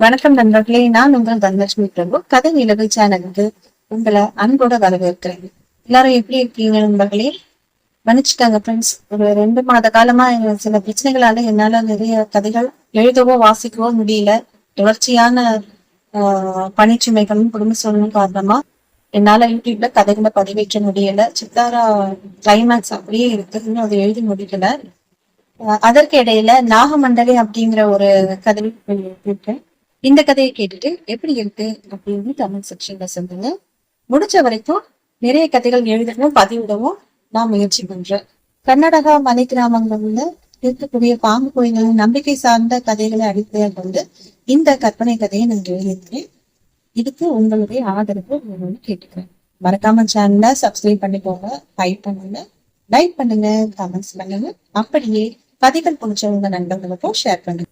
வணக்கம் நண்பர்களே, நான் உங்கள் தனலட்சுமி பிரபு. கதை நிலவு சேனலுக்கு உங்களை அன்போட வரவேற்கிறேன். எல்லாரும் எப்படி இருக்கீங்க நண்பர்களே? மன்னிச்சுட்டாங்க ஃப்ரெண்ட்ஸ். ஒரு 2 மாத காலமா சில பிரச்சனைகளால என்னால நிறைய கதைகள் எழுதவோ வாசிக்கவோ முடியல. தொடர்ச்சியான பணிச்சுமைகளும் குடும்ப சூழலும் காரணமா என்னால யூடியூப்ல கதைகளை பதிவேற்ற முடியல. சித்தாரா கிளைமேக்ஸ் அப்படியே இருக்கு, இன்னும் அதை எழுதி முடிக்கல. அதற்கு இடையில நாகமண்டலி அப்படிங்கிற ஒரு கதை இருக்கேன். இந்த கதையை கேட்டுட்டு எப்படி இருக்கு அப்படின்னு கமெண்ட் செக்ஷன்ல சொல்லுங்க. முடிச்ச வரைக்கும் நிறைய கதைகள் எழுதவும் பதிவிடவும் நான் முயற்சி பண்றேன். கர்நாடகா மலை கிராமங்கள்ல இருக்கக்கூடிய பாம்பு கோயில்களின் நம்பிக்கை சார்ந்த கதைகளை அடிப்படையாக கொண்டு இந்த கற்பனை கதையை நான் எழுதியிருக்கேன். இதுக்கு உங்களுடைய ஆதரவு கேட்டுக்கிறேன். மறக்காம சேனலை சப்ஸ்கிரைப் பண்ணிக்கோங்க, லைக் பண்ணுங்க, கமெண்ட்ஸ் பண்ணுங்க. அப்படியே கதைகள் பிடிச்சவங்க நண்பர்களுக்கும் ஷேர் பண்ணுங்க.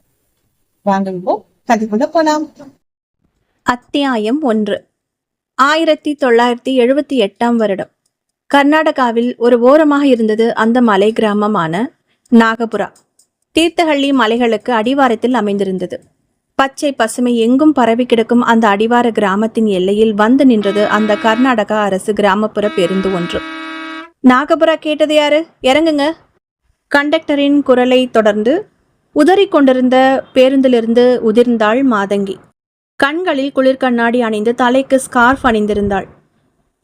வாங்குவோம், கதைக்குள்ள போலாம். அத்தியாயம் 1. 1978 வருடம் கர்நாடகாவில் ஒரு ஓரமாக இருந்தது அந்த மலை கிராமமான நாகபுரா. தீர்த்தஹள்ளி மலைகளுக்கு அடிவாரத்தில் அமைந்திருந்தது. பச்சை பசுமை எங்கும் பரவி கிடக்கும் அந்த அடிவார கிராமத்தின் எல்லையில் வந்து நின்றது அந்த கர்நாடகா அரசு கிராமப்புற பேருந்து ஒன்று. நாகபுரா கேட்டது யாரு? இறங்குங்க. கண்டக்டரின் குரலை தொடர்ந்து உதறி கொண்டிருந்த பேருந்திலிருந்து உதிர்ந்தாள் மாதங்கி. கண்களில் குளிர்கண்ணாடி அணிந்து தலைக்கு ஸ்கார்ஃப் அணிந்திருந்தாள்.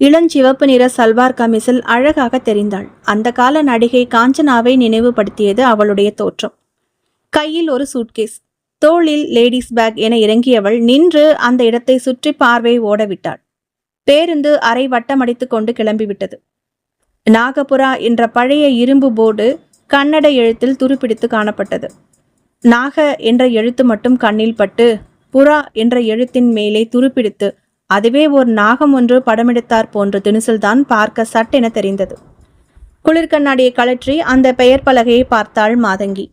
இளஞ்சிவப்பு நிற சல்வார் கமிசில் அழகாக தெரிந்தாள். அந்த கால நடிகை காஞ்சனாவை நினைவுபடுத்தியது அவளுடைய தோற்றம். கையில் ஒரு சூட்கேஸ், தோளில் லேடிஸ் பேக் என இறங்கியவள் நின்று அந்த இடத்தை சுற்றி பார்வை ஓடவிட்டாள். பேருந்து அரை வட்டமடித்து கொண்டு கிளம்பிவிட்டது. நாகபுரா என்ற பழைய இரும்பு போர்டு கன்னட எழுத்தில் துருப்பிடித்து காணப்பட்டது. நாக என்ற எழுத்து மட்டும் கண்ணில் பட்டு புறா என்ற எழுத்தின் மேலே துருப்பிடித்து அதுவே ஒரு நாகம் ஒன்று படமெடுத்தார் போன்ற திணிசல்தான் பார்க்க சட்டென தெரிந்தது. குளிர்கண்ணாடியை கழற்றி அந்த பெயர் பலகையை பார்த்தாள் மாதங்கி.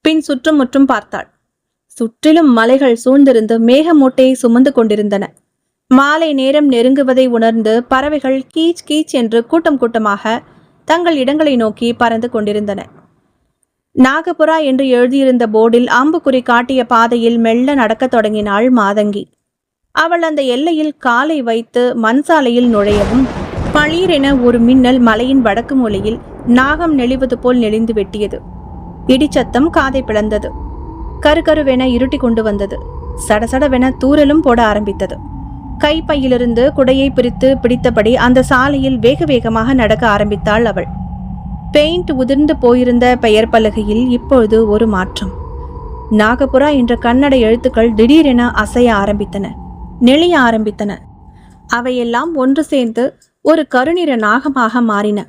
பின் சுற்றும் முற்றும் பார்த்தாள். சுற்றிலும் மலைகள் சூழ்ந்திருந்து மேகமூட்டையை சுமந்து கொண்டிருந்தன. மாலை நேரம் நெருங்குவதை உணர்ந்து பறவைகள் கீச் கீச் என்று கூட்டம் கூட்டமாக தங்கள் இடங்களை நோக்கி பறந்து கொண்டிருந்தன. நாகபுரா என்று எழுதியிருந்த போர்டில் அம்புக்குறி காட்டிய பாதையில் மெல்ல நடக்கத் தொடங்கினாள் மாதங்கி. அவள் அந்த எல்லையில் காலை வைத்து மண் சாலையில் நுழையவும் பளீரென ஒரு மின்னல் மலையின் வடக்கு மூலையில் நாகம் நெளிவது போல் நெளிந்து வெட்டியது. இடிச்சத்தம் காதை பிளந்தது. கருகருவென இருட்டி கொண்டு வந்தது. சடசடவென தூரலும் போட ஆரம்பித்தது. கைப்பையிலிருந்து குடையை பிரித்து பிடித்தபடி அந்த சாலையில் வேக வேகமாக நடக்க ஆரம்பித்தாள் அவள். பெயிண்ட் உதிர்ந்து போயிருந்த பெயர் பலகையில் இப்பொழுது ஒரு மாற்றம். நாகபுரா என்ற கன்னட எழுத்துக்கள் திடீரென அசைய ஆரம்பித்தன, நெளிய ஆரம்பித்தன. அவையெல்லாம் ஒன்று சேர்ந்து ஒரு கருநிற நாகமாக மாறின.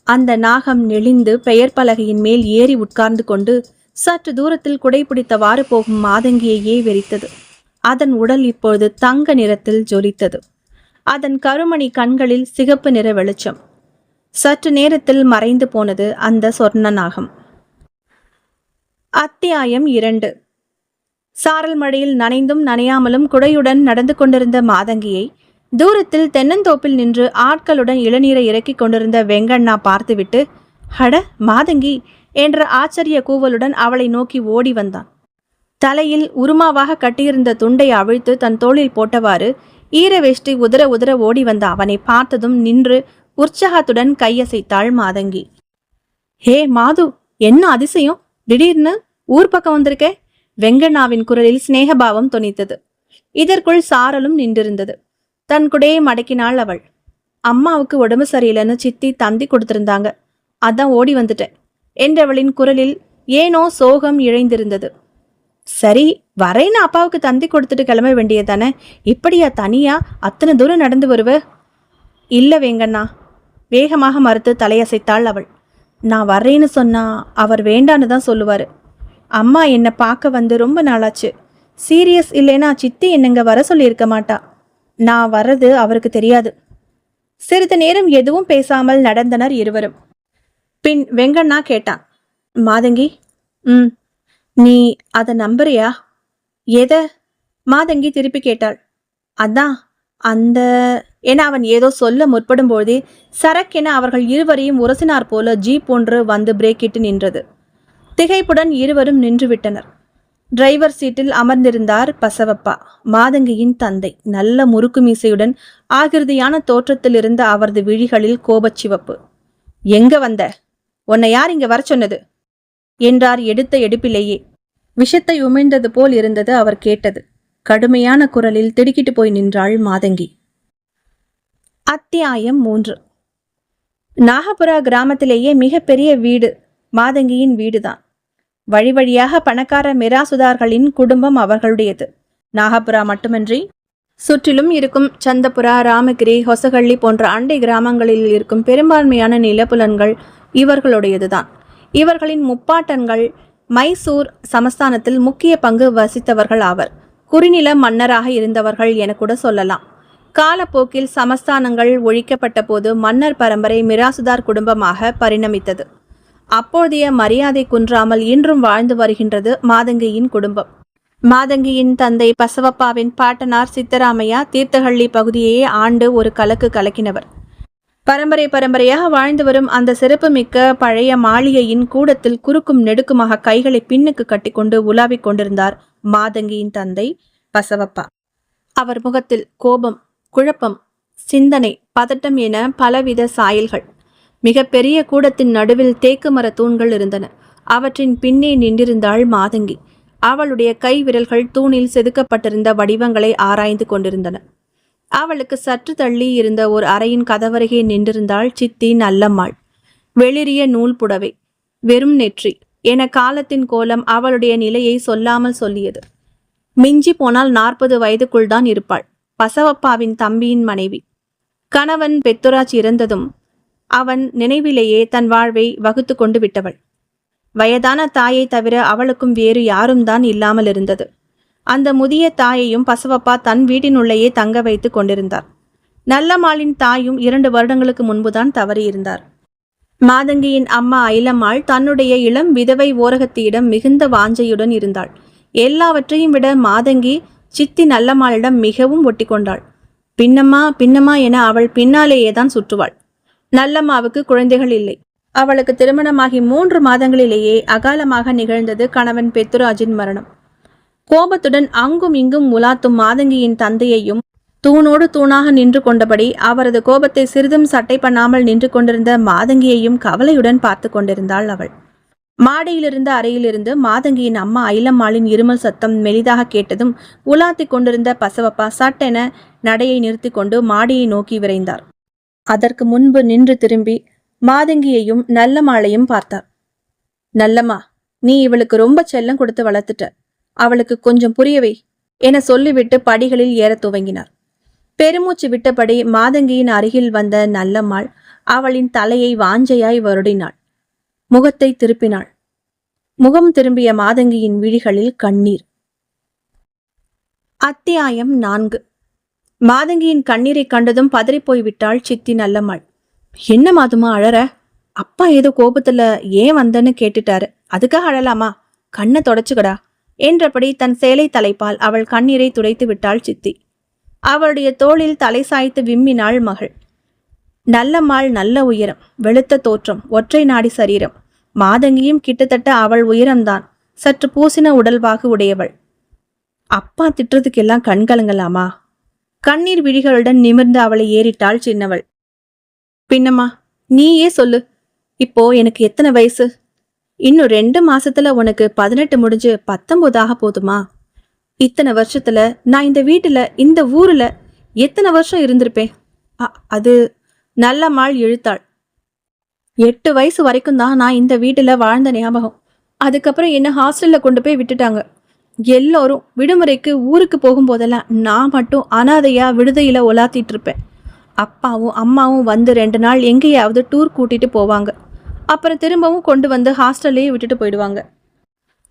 அந்த நாகம் நெளிந்து பெயர் பலகையின் மேல் ஏறி உட்கார்ந்து கொண்டு சற்று தூரத்தில் குடைப்பிடித்தவாறு போகும் மாதங்கியையே வெறித்தது. அதன் உடல் இப்பொழுது தங்க நிறத்தில் ஜொலித்தது. அதன் கருமணி கண்களில் சிகப்பு நிற வெளிச்சம். சற்று நேரத்தில் மறைந்து போனது அந்த சொர்ண நாகம். அத்தியாயம் 2. சாரல் மழையில் நனைந்தும் நனையாமலும் குடையுடன் நடந்து கொண்டிருந்த மாதங்கியை தூரத்தில் தென்னந்தோப்பில் நின்று ஆட்களுடன் இளநீரை இறக்கிக் கொண்டிருந்த வெங்கண்ணா பார்த்துவிட்டு, ஹட மாதங்கி என்ற ஆச்சரிய கூவலுடன் அவளை நோக்கி ஓடி வந்தான். தலையில் உருமாவாக கட்டியிருந்த துண்டை அவிழ்த்து தன் தோளில் போட்டவாறு ஈர வேஷ்டி உதற உதற ஓடி வந்த அவனை பார்த்ததும் நின்று உற்சாகத்துடன் கையசைத்தாள் மாதங்கி. ஹே மாது, என்ன அதிசயம், திடீர்னு ஊர் பக்கம் வந்திருக்கே? வெங்கண்ணாவின் குரலில் சிநேகபாவம் தொனித்தது. இதற்குள் சாரலும் நின்றிருந்தது. தன் குடையை மடக்கினாள் அவள். அம்மாவுக்கு உடம்பு சரியில்லைன்னு சித்தி தந்தி கொடுத்திருந்தாங்க, அதான் ஓடி வந்துட்டேன் என்றவளின் குரலில் ஏனோ சோகம் இழைந்திருந்தது. சரி, வரேன்னு அப்பாவுக்கு தந்தி கொடுத்துட்டு கிளம்ப வேண்டியதானே, இப்படியா தனியா அத்தனை தூரம் நடந்து வருவ? இல்ல வேங்கண்ணா, வேகமாக மறுத்து தலையசைத்தாள் அவள். நான் வர்றேன்னு சொன்னா அவர் வேண்டான்னு தான் சொல்லுவாரு. அம்மா என்னை பார்க்க வந்து ரொம்ப நாளாச்சு. சீரியஸ் இல்லைன்னா சித்தி என்னங்க வர சொல்லியிருக்க மாட்டா. நான் வர்றது அவருக்கு தெரியாது. சிறிது நேரம் எதுவும் பேசாமல் நடந்தனர் இருவரும். பின் வெங்கண்ணா கேட்டான், மாதங்கி, நீ அதை நம்புறியா? எத? மாதங்கி திருப்பி கேட்டாள். அதான் அந்த என அவன் ஏதோ சொல்ல முற்படும் போதே சரக்கென அவர்கள் இருவரையும் உரசினார் போல ஜீப் ஒன்று வந்து பிரேக்கிட்டு நின்றது. திகைப்புடன் இருவரும் நின்று விட்டனர். டிரைவர் சீட்டில் அமர்ந்திருந்தார் பசவப்பா, மாதங்கியின் தந்தை. நல்ல முறுக்கு மீசையுடன் ஆகிருதியான தோற்றத்தில் இருந்த அவரது விழிகளில் கோபச்சிவப்பு. எங்க வந்த? உன்னை யார் இங்க வர சொன்னது என்றார் எடுத்த எடுப்பிலேயே. விஷத்தை உமிழ்ந்தது போல் இருந்தது அவர் கேட்டது. கடுமையான குரலில் திடுக்கிட்டு போய் நின்றாள் மாதங்கி. அத்தியாயம் 3. நாகபுரா கிராமத்திலேயே மிகப்பெரிய வீடு மாதங்கியின் வீடுதான். வழி வழியாக பணக்கார மிராசுதார்களின் குடும்பம் அவர்களுடையது. நாகபுரா மட்டுமின்றி சுற்றிலும் இருக்கும் சந்தபுரா, ராமகிரி, ஹொசகள்ளி போன்ற அண்டை கிராமங்களில் இருக்கும் பெரும்பான்மையான நிலப்புலன்கள் இவர்களுடையதுதான். இவர்களின் முப்பாட்டன்கள் மைசூர் சமஸ்தானத்தில் முக்கிய பங்கு வசித்தவர்கள் ஆவர். குறுநில மன்னராக இருந்தவர்கள் என கூட சொல்லலாம். காலப்போக்கில் சமஸ்தானங்கள் ஒழிக்கப்பட்ட போது மன்னர் பரம்பரை மிராசுதார் குடும்பமாக பரிணமித்தது. அப்போதைய மரியாதை குன்றாமல் இன்றும் வாழ்ந்து வருகின்றது மாதங்கியின் குடும்பம். மாதங்கியின் தந்தை பசவப்பாவின் பாட்டனார் சித்தராமையா தீர்த்தஹள்ளி பகுதியையே ஆண்டு ஒரு கலக்கு கலக்கினவர். பரம்பரையாக வாழ்ந்து வரும் அந்த சிறப்புமிக்க பழைய மாளிகையின் கூடத்தில் குறுக்கும் நெடுக்குமாக கைகளை பின்னுக்கு கட்டிக்கொண்டு உலாவிக் கொண்டிருந்தார் மாதங்கியின் தந்தை பசவப்பா. அவர் முகத்தில் கோபம், குழப்பம், சிந்தனை, பதட்டம் என பலவித சாயல்கள். மிக பெரிய கூடத்தின் நடுவில் தேக்கு மர தூண்கள் இருந்தன. அவற்றின் பின்னே நின்றிருந்தாள் மாதங்கி. அவளுடைய கை விரல்கள் தூணில் செதுக்கப்பட்டிருந்த வடிவங்களை ஆராய்ந்து கொண்டிருந்தன. அவளுக்கு சற்று தள்ளி இருந்த ஒரு அறையின் கதவருகே நின்றிருந்தாள் சித்தி நல்லம்மாள். வெளிரிய நூல் புடவை, வெறும் நெற்றி என காலத்தின் கோலம் அவளுடைய நிலையை சொல்லாமல் சொல்லியது. மிஞ்சி போனால் 40 வயதுக்குள் தான் இருப்பாள். பசவப்பாவின் தம்பியின் மனைவி. கணவன் பெத்துராஜ் இறந்ததும் அவன் நினைவிலேயே தன் வாழ்வை வகுத்து கொண்டு விட்டவள். வயதான தாயை தவிர அவளுக்கும் வேறு யாரும் தான் இல்லாமல் இருந்தது. அந்த முதிய தாயையும் பசவப்பா தன் வீட்டினுள்ளேயே தங்க வைத்து கொண்டிருந்தார். நல்லம்மாளின் தாயும் 2 வருடங்களுக்கு முன்புதான் தவறியிருந்தார். மாதங்கியின் அம்மா ஐலம்மாள் தன்னுடைய இளம் விதவை ஓரகத்தியிடம் மிகுந்த வாஞ்சையுடன் இருந்தாள். எல்லாவற்றையும் விட மாதங்கி சித்தி நல்லம்மாளிடம் மிகவும் ஒட்டி கொண்டாள். பின்னம்மா பின்னம்மா என அவள் பின்னாலேயேதான் சுற்றுவாள். நல்லம்மாவுக்கு குழந்தைகள் இல்லை. அவளுக்கு திருமணமாகி 3 மாதங்களிலேயே அகாலமாக நிகழ்ந்தது கணவன் பெத்துராஜின் மரணம். கோபத்துடன் அங்கும் இங்கும் உலாத்தும் மாதங்கியின் தந்தையையும் தூணோடு தூணாக நின்று கொண்டபடி அவரது கோபத்தை சிறிதும் சட்டை பண்ணாமல் நின்று கொண்டிருந்த மாதங்கியையும் கவலையுடன் பார்த்து கொண்டிருந்தாள் அவள். மாடியிலிருந்த அறையிலிருந்து மாதங்கியின் அம்மா ஐலம்மாளின் இருமல் சத்தம் மெலிதாக கேட்டதும் உலாத்தி கொண்டிருந்த பசவப்பா சட்டென நடையை நிறுத்தி கொண்டு மாடியை நோக்கி விரைந்தார். அதற்கு முன்பு நின்று திரும்பி மாதங்கியையும் நல்லம்மாளையும் பார்த்தார். நல்லம்மா, நீ இவளுக்கு ரொம்ப செல்லம் கொடுத்து வளர்த்துட்ட. அவளுக்கு கொஞ்சம் புரியவை என சொல்லிவிட்டு படிகளில் ஏற துவங்கினார். பெருமூச்சு விட்டபடி மாதங்கியின் அருகில் வந்த நல்லம்மாள் அவளின் தலையை வாஞ்சையாய் வருடினாள். முகத்தை திருப்பினாள். முகம் திரும்பிய மாதங்கியின் விழிகளில் கண்ணீர். அத்தியாயம் 4. மாதங்கியின் கண்ணீரை கண்டதும் பதறிப்போய் விட்டாள் சித்தி நல்லம்மாள். என்ன மாதுமா அழற? அப்பா ஏதோ கோபத்துல ஏன் வந்தன்னு கேட்டுட்டாரு, அதுக்காக அழலாமா? கண்ணை தொடச்சுக்கடா என்றபடி தன் சேலை தலைப்பால் அவள் கண்ணீரை துடைத்து விட்டாள் சித்தி. அவளுடைய தோளில் தலை சாய்த்து விம்மினாள் மகள். நல்லம்மாள் நல்ல உயரம், வெளுத்த தோற்றம், ஒற்றை நாடி சரீரம். மாதங்கியும் கிட்டத்தட்ட அவள் உயரம்தான். சற்று பூசின உடல்வாகு உடையவள். அப்பா திட்டுறதுக்கெல்லாம் கண் கலங்கலாமா? கண்ணீர் விழிகளுடன் நிமிர்ந்து அவளை ஏறிட்டாள் சின்னவள். பின்னம்மா, நீயே சொல்லு, இப்போ எனக்கு எத்தனை வயசு? இன்னும் 2 மாசத்துல உனக்கு 18 முடிஞ்சு 19 போதுமா? இத்தனை வருஷத்துல நான் இந்த வீட்டுல, இந்த ஊர்ல எத்தனை வருஷம் இருந்திருப்பேன்? அது நல்லம்மாள் இழுத்தாள். 8 வயசு வரைக்கும் தான் நான் இந்த வீட்டுல வாழ்ந்த ஞாபகம். அதுக்கப்புறம் என்ன ஹாஸ்டல்ல கொண்டு போய் விட்டுட்டாங்க. எல்லோரும் விடுமுறைக்கு ஊருக்கு போகும்போதெல்லாம் நான் மட்டும் அனாதையா விடுதையில உலாத்திட்டு இருப்பேன். அப்பாவும் அம்மாவும் வந்து 2 நாள் எங்கேயாவது டூர் கூட்டிட்டு போவாங்க. அப்புறம் திரும்பவும் கொண்டு வந்து ஹாஸ்டல்லையே விட்டுட்டு போயிடுவாங்க.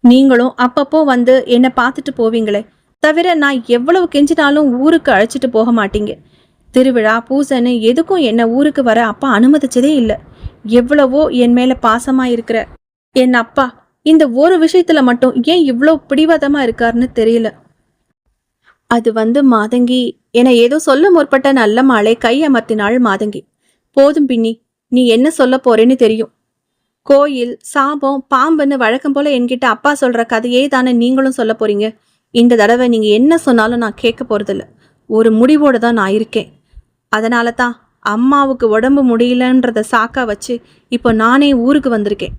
நீங்களும் அப்பப்போ வந்து என்னை பார்த்துட்டு போவீங்களே தவிர நான் எவ்வளவு கெஞ்சினாலும் ஊருக்கு அழைச்சிட்டு போக மாட்டீங்க. திருவிழா பூசைன்னு எதுக்கும் என்ன ஊருக்கு வர அப்பா அனுமதிச்சதே இல்லை. எவ்வளவோ என் மேல பாசமா இருக்கிற என் அப்பா இந்த ஒரு விஷயத்துல மட்டும் ஏன் இவ்வளோ பிடிவாதமா இருக்காருன்னு தெரியல. அது மாதங்கி என ஏதோ சொல்ல முற்பட்ட நல்லம்மாளை கையமர்த்தினாள் மாதங்கி. போதும் பின்னி, நீ என்ன சொல்ல போறேன்னு தெரியும். கோயில், சாபம், பாம்புன்னு வழக்கம் போல என்கிட்ட அப்பா சொல்ற கதையே தானே நீங்களும் சொல்ல போறீங்க. இந்த தடவை நீங்க என்ன சொன்னாலும் நான் கேட்க போறதில்ல. ஒரு முடிவோட தான் நான் இருக்கேன். அதனால தான் அம்மாவுக்கு உடம்பு முடியலன்றத சாக்கா வச்சு இப்போ நானே ஊருக்கு வந்திருக்கேன்.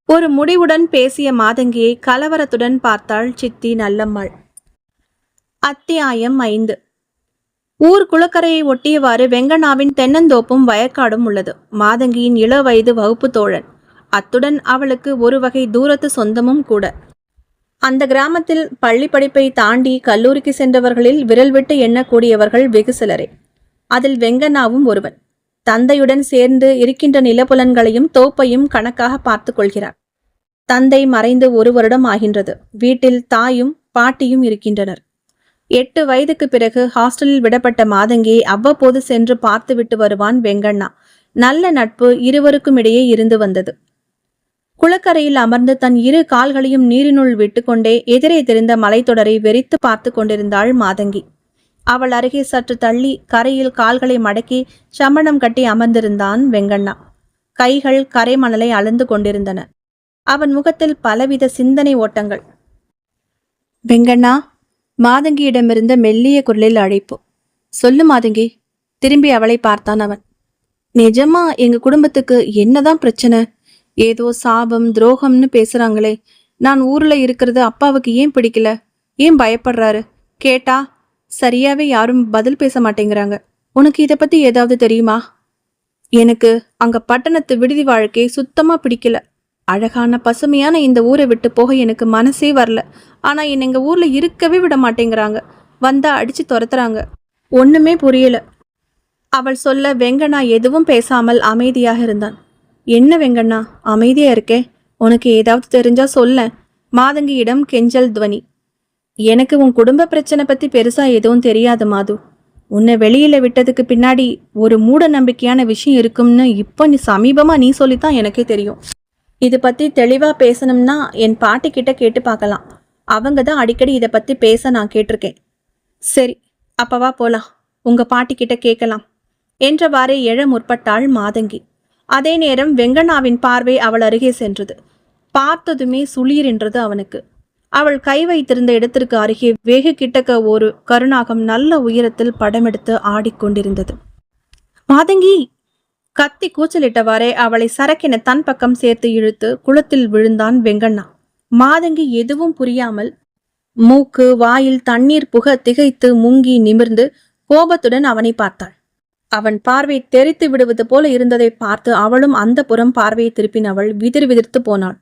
ஒரு முடிவுடன் பேசிய மாதங்கியை கலவரத்துடன் பார்த்தாள் சித்தி நல்லம்மாள். அத்தியாயம் 5. ஊர் குளக்கரையை ஒட்டியவாறு வெங்கண்ணாவின் தென்னந்தோப்பும் வயக்காடும் உள்ளது. மாதங்கியின் இள வயது வகுப்பு தோழன், அத்துடன் அவளுக்கு ஒரு வகை தூரத்து சொந்தமும் கூட. அந்த கிராமத்தில் பள்ளி படிப்பை தாண்டி கல்லூரிக்கு சென்றவர்களில் விரல் விட்டு எண்ணக்கூடியவர்கள் வெகு சிலரே. அதில் வெங்கண்ணாவும் ஒருவன். தந்தையுடன் சேர்ந்து இருக்கின்ற நிலப்புலன்களையும் தோப்பையும் கணக்காக பார்த்து கொள்கிறார். தந்தை மறைந்து 1 வருடம் ஆகின்றது. வீட்டில் தாயும் பாட்டியும் இருக்கின்றனர். 8 வயதுக்கு பிறகு ஹாஸ்டலில் விடப்பட்ட மாதங்கியை அவ்வப்போது சென்று பார்த்துவிட்டு வருவான் வெங்கண்ணா. நல்ல நட்பு இருவருக்கும் இடையே இருந்து வந்தது. குளக்கரையில் அமர்ந்து தன் 2 கால்களையும் நீரினுள் விட்டுக்கொண்டே எதிரே தெரிந்த மலைத்தொடரை வெறித்து பார்த்து கொண்டிருந்தாள் மாதங்கி. அவள் அருகே சற்று தள்ளி கரையில் கால்களை மடக்கி சமணம் கட்டி அமர்ந்திருந்தான் வெங்கண்ணா. கைகள் கரை மணலை அளந்து கொண்டிருந்தன. அவன் முகத்தில் பலவித சிந்தனை ஓட்டங்கள். வெங்கண்ணா, மாதங்கியிடமிருந்த மெல்லிய குரலில் அழைப்பு. சொல்லு மாதங்கி. திரும்பி அவளை பார்த்தான் அவன். நிஜமா எங்க குடும்பத்துக்கு என்னதான் பிரச்சனை? ஏதோ சாபம் துரோகம்னு பேசுறாங்களே. நான் ஊர்ல இருக்கிறது அப்பாவுக்கு ஏன் பிடிக்கல? ஏன் பயப்படுறாரு? கேட்டா சரியாவே யாரும் பதில் பேச மாட்டேங்கிறாங்க. உனக்கு இதை பத்தி ஏதாவது தெரியுமா? எனக்கு அங்க பட்டணத்து விடுதி வாழ்க்கை சுத்தமா பிடிக்கல. அழகான பசுமையான இந்த ஊரை விட்டு போக எனக்கு மனசே வரல. ஆனா என்னை எங்க ஊர்ல இருக்கவே விட மாட்டேங்கிறாங்க. வந்தா அடிச்சு துரத்துறாங்க. ஒண்ணுமே புரியல. அவள் சொல்ல வெங்கண்ணா எதுவும் பேசாமல் அமைதியாக இருந்தான். என்ன வெங்கண்ணா அமைதியா இருக்கே? உனக்கு ஏதாவது தெரிஞ்சா சொல்ல. மாதங்கியிடம் கெஞ்சல் துவனி. எனக்கு உன் குடும்ப பிரச்சனை பத்தி பெருசா எதுவும் தெரியாது மாது. உன்னை வெளியில விட்டதுக்கு பின்னாடி ஒரு மூட நம்பிக்கையான விஷயம் இருக்கும்னு இப்போ சமீபமா நீ சொல்லித்தான் எனக்கே தெரியும். இதை பத்தி தெளிவா பேசணும்னா என் பாட்டி கிட்ட கேட்டு பார்க்கலாம். அவங்க தான் அடிக்கடி இதை பத்தி பேச நான் கேட்டிருக்கேன். சரி, அப்பவா போலாம், உங்க பாட்டி கிட்ட கேட்கலாம் என்றவாறே எழ முற்பட்டாள் மாதங்கி. அதே நேரம் வெங்கண்ணாவின் பார்வை அவள் அருகே சென்றது. பார்த்ததுமே சுளீர் என்றது அவனுக்கு. அவள் கை வைத்திருந்த இடத்திற்கு அருகே வெகு கிட்டக்க ஒரு கருநாகம் நல்ல உயரத்தில் படமெடுத்து ஆடிக்கொண்டிருந்தது. மாதங்கி! கத்தி கூச்சலிட்டவாறே அவளை சரக்கென தன் பக்கம் சேர்த்து இழுத்து குளத்தில் விழுந்தான் வெங்கண்ணா. மாதங்கி எதுவும் புரியாமல் மூக்கு வாயில் தண்ணீர் புக திகைத்து முங்கி நிமிர்ந்து கோபத்துடன் அவனை பார்த்தாள். அவன் பார்வை தெரித்து விடுவது போல இருந்ததை பார்த்து அவளும் அந்த புறம் பார்வையை திருப்பினவள் விதிர் விதிர்த்து போனாள்.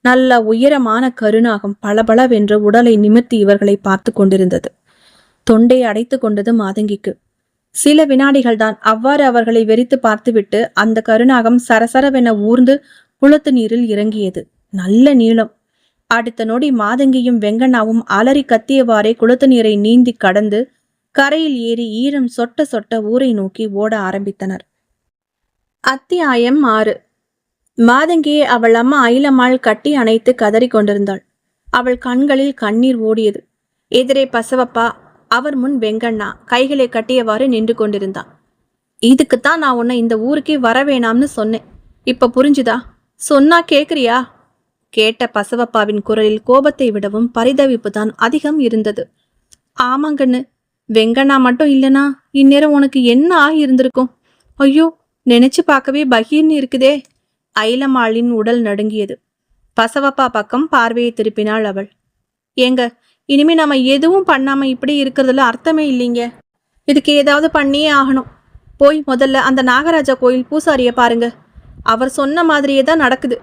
நல்ல உயரமான கருநாகம் பளபளவென்று உடலை நிமிர்த்தி இவர்களை பார்த்து கொண்டிருந்தது. தொண்டை அடைத்து கொண்டது மாதங்கிக்கு. சில வினாடிகள்தான். அவ்வாறு அவர்களை வெறித்து பார்த்துவிட்டு அந்த கருநாகம் சரசரவென ஊர்ந்து குளத்து நீரில் இறங்கியது. நல்ல நீளம். அடுத்த நொடி மாதங்கியும் வெங்கண்ணாவும் அலறி கத்தியவாறே குளத்து நீரை நீந்தி கடந்து கரையில் ஏறி ஈரம் சொட்ட சொட்ட ஊரை நோக்கி ஓட ஆரம்பித்தனர். அத்தியாயம் 6. மாதங்கியை அவள் அம்மா ஐலம்மாள் கட்டி அணைத்து கதறி கொண்டிருந்தாள். அவள் கண்களில் கண்ணீர் ஓடியது. எதிரே பசவப்பா, அவர் முன் வெங்கண்ணா கைகளை கட்டியவாறு நின்று கொண்டிருந்தான். இதுக்குத்தான் நான் உன்னை இந்த ஊருக்கே வரவேணாம்னு சொன்னேன். இப்ப புரிஞ்சுதா? சொன்னா கேக்குறியா? கேட்ட பசவப்பாவின் குரலில் கோபத்தை விடவும் பரிதவிப்பு தான் அதிகம் இருந்தது. ஆமாங்கண்ணு, வெங்கண்ணா மட்டும் இல்லனா இந்நேரம் உனக்கு என்ன ஆகி இருந்திருக்கும்? ஐயோ, நினைச்சு பார்க்கவே பகீர்னு இருக்குதே. ஐலம்மாளின் உடல் நடுங்கியது. பசவப்பா பக்கம் பார்வையை திருப்பினாள் அவள். ஏங்க, இனிமே நாம எதுவும் பண்ணாம இப்படி இருக்கிறதுல அர்த்தமே இல்லைங்க. இதுக்கு ஏதாவது பண்ணியே ஆகணும். போய் முதல்ல அந்த நாகராஜா கோயில் பூசாரிய பாருங்க. அவர் சொன்ன மாதிரியே தான் நடக்குது.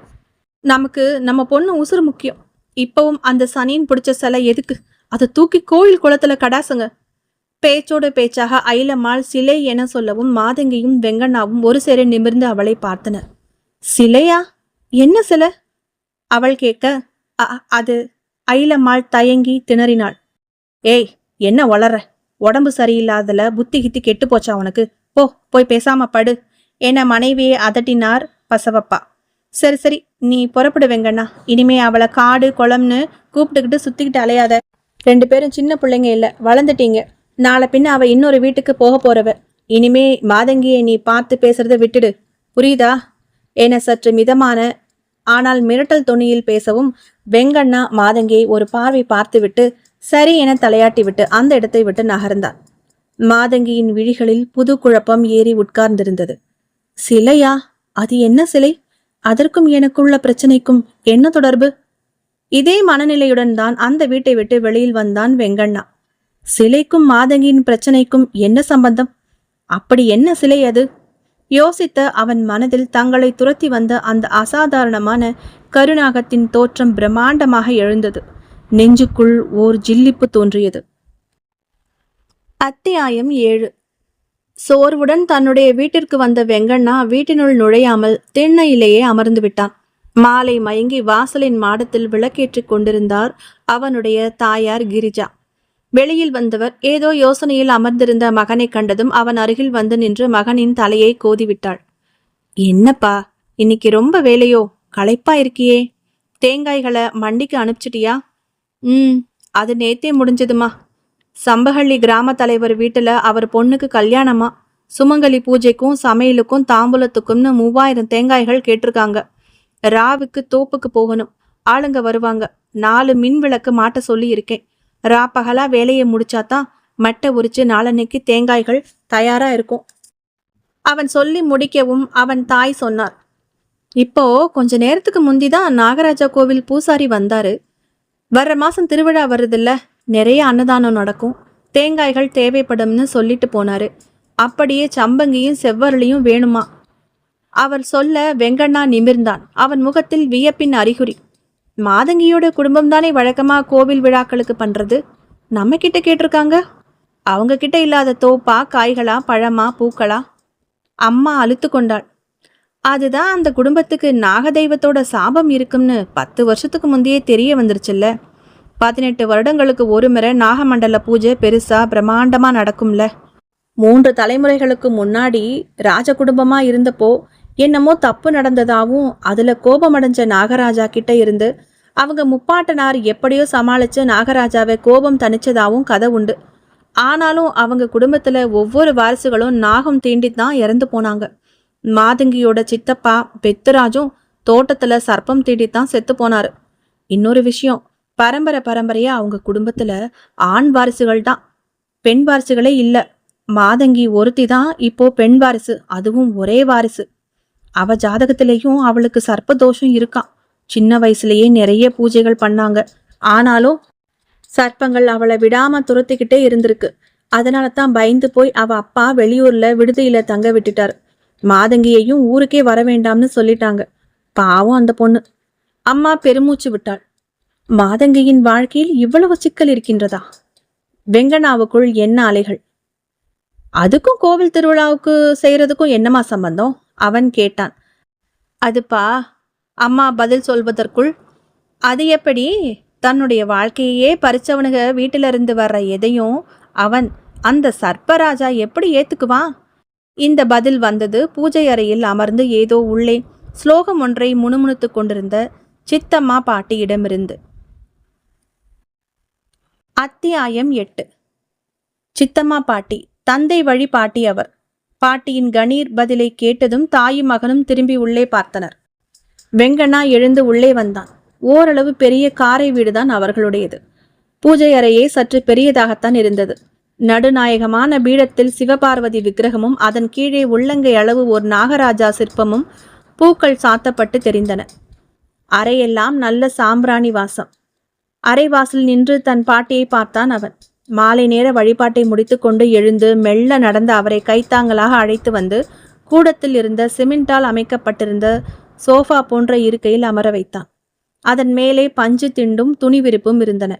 நமக்கு நம்ம பொண்ணு உசுறு முக்கியம். இப்பவும் அந்த சனியின் பிடிச்ச சிலை எதுக்கு? அதை தூக்கி கோயில் குளத்துல கடாசுங்க. பேச்சோடு பேச்சாக ஐலம்மாள் சிலை என சொல்லவும் மாதங்கியும் வெங்கண்ணாவும் ஒரு சேர நிமிர்ந்து அவளை பார்த்தனர். சிலையா? என்ன சிலை? அவள் கேட்க, அது ஐலம்மாள் தயங்கி திணறினாள். ஏய், என்ன வளர்ற? உடம்பு சரியில்லாதல புத்தி கித்தி கெட்டு போச்சா உனக்கு? போய் பேசாம படு என மனைவியை அதட்டினார் பசவப்பா. சரி சரி, நீ புறப்படு வெங்கண்ணா. இனிமே அவளை காடு குளம்னு கூப்பிட்டுக்கிட்டு சுத்திக்கிட்டு அலையாத. 2 பேரும் சின்ன பிள்ளைங்க இல்ல, வளர்ந்துட்டீங்க. நாளை பின்ன அவ இன்னொரு வீட்டுக்கு போக போறவ. இனிமே மாதங்கியை நீ பார்த்து பேசுறத விட்டுடு, புரியுதா என சற்று மிதமான ஆனால் மிரட்டல் தொனியில் பேசவும் வெங்கண்ணா மாதங்கியை ஒரு பார்வை பார்த்துவிட்டு சரி என தலையாட்டிவிட்டு அந்த இடத்தை விட்டு நகர்ந்தார். மாதங்கியின் விழிகளில் புது குழப்பம் ஏறி உட்கார்ந்திருந்தது. சிலையா? அது என்ன சிலை? அதற்கும் எனக்குள்ள பிரச்சனைக்கும் என்ன தொடர்பு? இதே மனநிலையுடன் தான் அந்த வீட்டை விட்டு வெளியில் வந்தான் வெங்கண்ணா. சிலைக்கும் மாதங்கியின் பிரச்சனைக்கும் என்ன சம்பந்தம்? அப்படி என்ன சிலை அது? யோசித்த அவன் மனதில் தங்களை துரத்தி வந்த அந்த அசாதாரணமான கருநாகத்தின் தோற்றம் பிரம்மாண்டமாக எழுந்தது. நெஞ்சுக்குள் ஓர் ஜில்லிப்பு தோன்றியது. அத்தியாயம் 7. சோர்வுடன் தன்னுடைய வீட்டிற்கு வந்த வெங்கண்ணா வீட்டினுள் நுழையாமல் திண்ணையிலேயே அமர்ந்து விட்டான். மாலை மயங்கி வாசலின் மாடத்தில் விளக்கேற்றிக் கொண்டிருந்தார் அவனுடைய தாயார் கிரிஜா. வெளியில் வந்தவர் ஏதோ யோசனையில் அமர்ந்திருந்த மகனை கண்டதும் அவன் அருகில் வந்து நின்று மகனின் தலையை கோதிவிட்டாள். என்னப்பா, இன்னைக்கு ரொம்ப வேலையோ? களைப்பா இருக்கியே. தேங்காய்களை மண்டிக்கு அனுப்பிச்சிட்டியா? அது நேத்தே முடிஞ்சதுமா. சம்பகள்ளி கிராம தலைவர் வீட்டுல அவர் பொண்ணுக்கு கல்யாணமா. சுமங்கலி பூஜைக்கும் சமையலுக்கும் தாம்பூலத்துக்கும்னு 3000 தேங்காய்கள் கேட்டிருக்காங்க. ராவுக்கு தோப்புக்கு போகணும். ஆளுங்க வருவாங்க. 4 மின் விளக்கு மாட்ட சொல்லி இருக்கேன். ராப்பகலா வேலையை முடிச்சாதான் மட்டை உரிச்சு நாளன்னைக்கு தேங்காய்கள் தயாரா இருக்கும். அவன் சொல்லி முடிக்கவும் அவன் தாய் சொன்னார். இப்போ கொஞ்ச நேரத்துக்கு முந்திதான் நாகராஜா கோவில் பூசாரி வந்தாரு. வர்ற மாசம் திருவிழா வருதில்ல, நிறைய அன்னதானம் நடக்கும், தேங்காய்கள் தேவைப்படும்னு சொல்லிட்டு போனாரு. அப்படியே சம்பங்கியும் செவ்வரளியும் வேணுமா. அவர் சொல்ல வெங்கண்ணா நிமிர்ந்தான். அவன் முகத்தில் வியப்பின் அறிகுறி. மாதங்கியோட குடும்பம் தானே வழக்கமா கோவில் விழாக்களுக்கு பண்றது. நம்ம கிட்ட கேட்டிருக்காங்க. அவங்க கிட்ட இல்லாத தோப்பா, காய்களா, பழமா, பூக்களா? அம்மா அழுத்து கொண்டாள். அதுதான் அந்த குடும்பத்துக்கு நாகதெய்வத்தோட சாபம் இருக்கும்னு 10 வருஷத்துக்கு முந்தையே தெரிய வந்துருச்சுல்ல. 18 வருடங்களுக்கு ஒரு முறை நாகமண்டல பூஜை பெருசா பிரம்மாண்டமா நடக்கும்ல. 3 தலைமுறைகளுக்கு முன்னாடி ராஜ குடும்பமா இருந்தப்போ என்னமோ தப்பு நடந்ததாவும் அதுல கோபமடைஞ்ச நாகராஜா கிட்ட இருந்து அவங்க முப்பாட்டனார் எப்படியோ சமாளிச்சு நாகராஜாவை கோபம் தணிச்சதாவும் கதை உண்டு. ஆனாலும் அவங்க குடும்பத்துல ஒவ்வொரு வாரிசுகளும் நாகம் தீண்டித்தான் இறந்து போனாங்க. மாதங்கியோட சித்தப்பா பெத்துராஜும் தோட்டத்துல சர்ப்பம் தீண்டித்தான் செத்து போனாரு. இன்னொரு விஷயம், பரம்பரையா அவங்க குடும்பத்துல ஆண் வாரிசுகள் தான், பெண் வாரிசுகளே இல்ல. மாதங்கி ஒருத்தி தான் இப்போ பெண் வாரிசு, அதுவும் ஒரே வாரிசு. அவ ஜாதகத்திலேயும் அவளுக்கு சர்ப்ப தோஷம் இருக்கான். சின்ன வயசுலயே நிறைய பூஜைகள் பண்ணாங்க. ஆனாலும் சர்ப்பங்கள் அவளை விடாம துரத்திக்கிட்டே இருந்திருக்கு. அதனால தான் பயந்து போய் அவ அப்பா வெளியூர்ல விடுதியில தங்க விட்டுட்டாரு. மாதங்கியையும் ஊருக்கே வர வேண்டாம்னு சொல்லிட்டாங்க. பாவம் அந்த பொண்ணு. அம்மா பெருமூச்சு விட்டாள். மாதங்கியின் வாழ்க்கையில் இவ்வளவு சிக்கல் இருக்கின்றதா? வெங்கண்ணாவுக்குள் என்ன அலைகள். அதுக்கும் கோவில் திருவிழாவுக்கு செய்யறதுக்கும் என்னமா சம்பந்தம்? அவன் கேட்டான். அதுப்பா, அம்மா பதில் சொல்வதற்குள், அது எப்படி? தன்னுடைய வாழ்க்கையே பறிச்சவனுக வீட்டில இருந்து வர்ற எதையும் அவன் அந்த சர்ப்பராஜா எப்படி ஏத்துக்குவான்? இந்த பதில் வந்தது பூஜை அறையில் அமர்ந்து ஏதோ உள்ளே ஸ்லோகம் ஒன்றை முணுமுணுத்து கொண்டிருந்த சித்தம்மா பாட்டியிடமிருந்து. அத்தியாயம் 8. சித்தம்மா பாட்டி தந்தை வழி பாட்டி அவர். பாட்டியின் கணீர் பதிலை கேட்டதும் தாயும் மகனும் திரும்பி உள்ளே பார்த்தனர். வெங்கண்ணா எழுந்து உள்ளே வந்தான். ஓரளவு பெரிய காரை வீடுதான் அவர்களுடையது. பூஜை அறையே சற்று பெரியதாகத்தான் இருந்தது. நடுநாயகமான பீடத்தில் சிவபார்வதி விக்கிரகமும் அதன் கீழே உள்ளங்கை அளவு ஒரு நாகராஜா சிற்பமும் பூக்கள் சாத்தப்பட்டு தெரிந்தன. அறையெல்லாம் நல்ல சாம்பிராணி வாசம். அரைவாசல் நின்று தன் பாட்டியை பார்த்தான் அவன். மாலை நேர வழிபாட்டை முடித்து கொண்டு எழுந்து மெல்ல நடந்த அவரை கைத்தாங்களாக அழைத்து வந்து கூடத்தில் இருந்த சிமெண்டால் அமைக்கப்பட்டிருந்த சோஃபா போன்ற இருக்கையில் அமர வைத்தான். அதன் மேலே பஞ்சு திண்டும் துணி விரிப்பும் இருந்தன.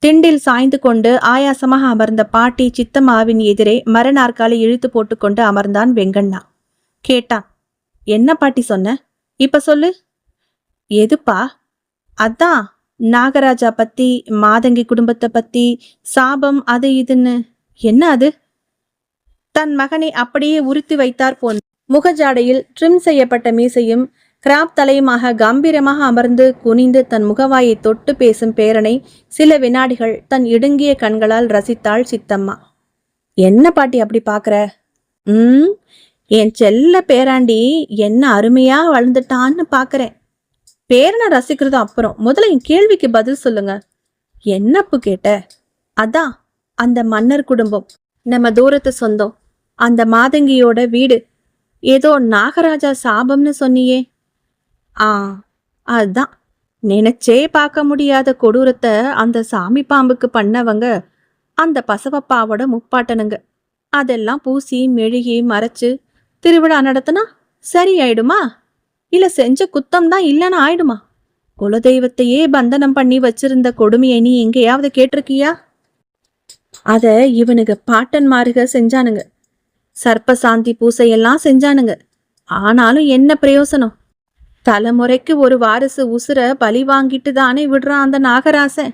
திண்டில் சாய்ந்து கொண்டு ஆயாசமாக அமர்ந்த பாட்டி சித்தம்மாவின் எதிரே மரநாற்காலி இழுத்து போட்டுக்கொண்டு அமர்ந்தான் வெங்கண்ணா. கேட்டான். என்ன பாட்டி சொன்ன? இப்ப சொல்லு. எதுப்பா? அதான் நாகராஜா பத்தி, மாதங்கி குடும்பத்தை பத்தி, சாபம் அது இதுன்னு. என்ன அது? தன் மகனை அப்படியே உறுத்தி வைத்தார் போன் முகஜாடையில் ட்ரிம் செய்யப்பட்ட மீசையும் கிராப் தலையுமாக கம்பீரமாக அமர்ந்து குனிந்து தன் முகவாயை தொட்டு பேசும் பேரனை சில வினாடிகள் தன் இடுங்கிய கண்களால் ரசித்தாள் சித்தம்மா. என்ன பாட்டி அப்படி பாக்குற? என் செல்ல பேராண்டி என்ன அருமையா வளர்ந்துட்டான்னு பாக்குறேன். பேரனை ரசிக்கிறது அப்புறம் முதல்ல என் கேள்விக்கு பதில் சொல்லுங்க. என்னப்பு கேட்ட? அதான் அந்த மன்னர் குடும்பம், நம்ம தூரத்து சொந்தம், அந்த மாதங்கியோட வீடு, ஏதோ நாகராஜா சாபம்னு சொன்னியே. ஆ, அதான். நினைச்சே பார்க்க முடியாத கொடூரத்தை அந்த சாமி பாம்புக்கு பண்ணவங்க அந்த பசவப்பாவோட முப்பாட்டனுங்க. அதெல்லாம் பூசி மெழுகி மறைச்சு திருவிழா நடத்தினா சரியாயிடுமா? இல்ல செஞ்ச குத்தம் தான் இல்லைன்னு ஆயிடுமா? குலதெய்வத்தையே பந்தனம் பண்ணி வச்சிருந்த கொடுமையை நீ எங்கேயாவது கேட்டிருக்கியா? அத இவனுங்க பாட்டன்மாருக செஞ்சானுங்க. சர்ப்பசாந்தி பூசையெல்லாம் செஞ்சானுங்க. ஆனாலும் என்ன பிரயோசனம்? தலைமுறைக்கு ஒரு வாரிசு உசுர பலி வாங்கிட்டு தானே விடுறான் அந்த நாகராசன்.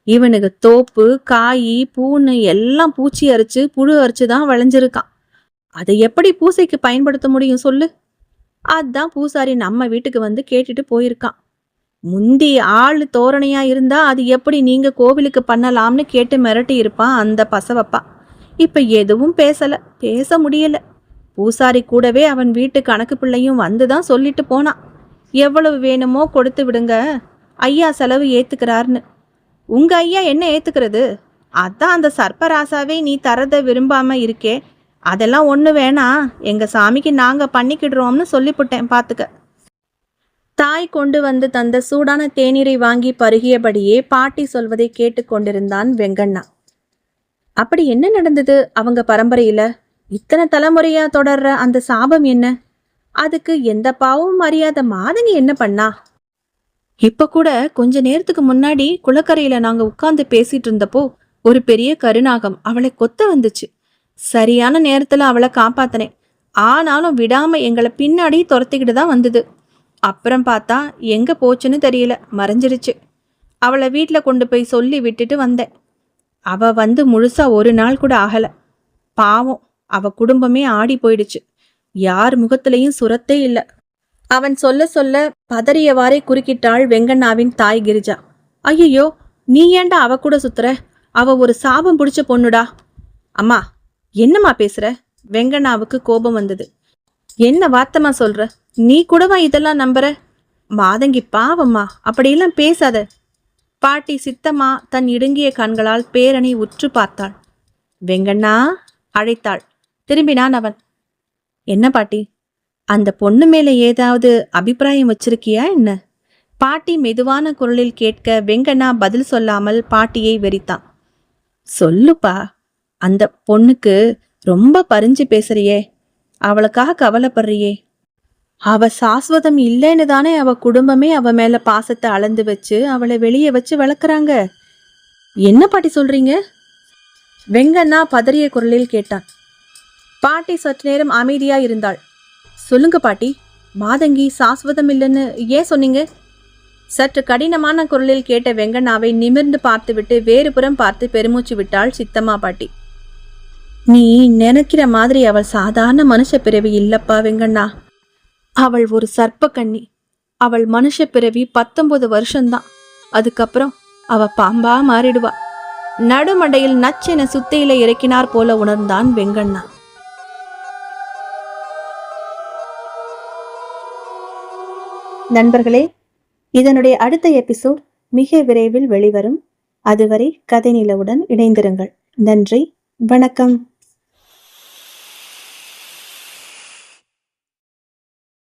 இவனுக்கு தோப்பு காய் பூன்னு எல்லாம் பூச்சி அரிச்சு புழு அரிச்சு தான் விளைஞ்சிருக்கான். அதை எப்படி பூசைக்கு பயன்படுத்த முடியும் சொல்லு? அதான் பூசாரி நம்ம வீட்டுக்கு வந்து கேட்டுட்டு போயிருக்கான். முந்தி ஆள் தோரணையா இருந்தா அது எப்படி நீங்க கோவிலுக்கு பண்ணலாம்னு கேட்டு மிரட்டி இருப்பான் அந்த பசவப்பா. இப்ப எதுவும் பேச முடியல. பூசாரி கூடவே அவன் வீட்டு கணக்கு பிள்ளையும் வந்துதான் சொல்லிட்டு போனான், எவ்வளவு வேணுமோ கொடுத்து விடுங்க, ஐயா செலவு ஏத்துக்கிறார்னு. உங்க ஐயா என்ன ஏத்துக்கிறது? அதான் அந்த சர்ப்பராசாவே நீ தரத விரும்பாம இருக்கே, அதெல்லாம் ஒண்ணு வேணா, எங்க சாமிக்கு நாங்க பண்ணிக்கிடுறோம்னு சொல்லிவிட்டேன் பாத்துக்க. தாய் கொண்டு வந்து தந்த சூடான தேநீரை வாங்கி பருகியபடியே பாட்டி சொல்வதை கேட்டுக்கொண்டிருந்தான் வெங்கண்ணா. அப்படி என்ன நடந்தது அவங்க பரம்பரையில? இத்தனை தலைமுறையா தொடர்ற அந்த சாபம் என்ன? அதுக்கு எந்த பாவமும் அறியாத மாதங்கி என்ன பண்ணா? இப்ப கூட கொஞ்ச நேரத்துக்கு முன்னாடி குளக்கரையில நாங்க உட்கார்ந்து பேசிட்டு இருந்தப்போ ஒரு பெரிய கருநாகம் அவளை கொத்த வந்துச்சு. சரியான நேரத்துல அவளை காப்பாத்தினேன். ஆனாலும் விடாம எங்களை பின்னாடி துரத்திக்கிட்டு தான் வந்தது. அப்புறம் பார்த்தா எங்க போச்சுன்னு தெரியல, மறைஞ்சிருச்சு. அவளை வீட்டுல கொண்டு போய் சொல்லி விட்டுட்டு வந்தேன். அவ வந்து முழுசா ஒரு நாள் கூட ஆகல. பாவம், அவ குடும்பமே ஆடி போயிடுச்சு. யார் முகத்திலையும் சுரத்தே இல்ல. அவன் சொல்ல சொல்ல பதறியவாறே குறுக்கிட்டாள் வெங்கண்ணாவின் தாய் கிரிஜா. ஐயோ, நீ ஏண்டா அவ கூட சுத்துற? அவ ஒரு சாபம் பிடிச்ச பொண்ணுடா. அம்மா, என்னம்மா பேசுற? வெங்கண்ணாவுக்கு கோபம் வந்தது. என்ன வார்த்தமா சொல்ற? நீ கூடவா இதெல்லாம் நம்புற? மாதங்கி பாவம்மா, அப்படியெல்லாம் பேசாத. பாட்டி சித்தம்மா தன் இடுங்கிய கண்களால் பேரனை உற்று பார்த்தாள். வெங்கண்ணா அழைத்தாள். திரும்பினான் அவன். என்ன பாட்டி, அந்த பொண்ணு மேல ஏதாவது அபிப்பிராயம் வச்சிருக்கியா என்ன? பாட்டி மெதுவான குரலில் கேட்க வெங்கண்ணா பதில் சொல்லாமல் பாட்டியை வெறித்தான். சொல்லுப்பா, அந்த பொண்ணுக்கு ரொம்ப பறிஞ்சு பேசுறியே, அவளுக்காக கவலைப்படுறியே. அவ சாஸ்வதம் இல்லைன்னு தானே அவ குடும்பமே அவ மேல பாசத்தை அளந்து வச்சு அவளை வெளியே வச்சு வளர்க்குறாங்க. என்ன பாட்டி சொல்றீங்க? வெங்கண்ணா பதறிய குரலில் கேட்டான். பாட்டி சற்று நேரம் அமைதியா இருந்தாள். சொல்லுங்க பாட்டி, மாதங்கி சாஸ்வதம் இல்லைன்னு ஏன் சொன்னீங்க? சற்று கடினமான குரலில் கேட்ட வெங்கண்ணாவை நிமிர்ந்து பார்த்துவிட்டு வேறு புறம் பார்த்து பெருமூச்சு விட்டாள் சித்தம்மா பாட்டி. நீ நினைக்கிற மாதிரி அவள் சாதாரண மனுஷ பிறவி இல்லப்பா வெங்கண்ணா. அவள் ஒரு சர்ப்ப கன்னி. அவள் மனுஷ பிறவி 19 வருஷம்தான். அதுக்கப்புறம் அவ பாம்பா மாறிடுவா. நடுமண்டையில் நச்சென சுத்தையில இறக்கினார் போல உணர்ந்தான் வெங்கண்ணா. நண்பர்களே, இதனுடைய அடுத்த எபிசோட் மிக விரைவில் வெளிவரும். அதுவரை கதை நிலவுடன் இணைந்திருங்கள். நன்றி, வணக்கம்.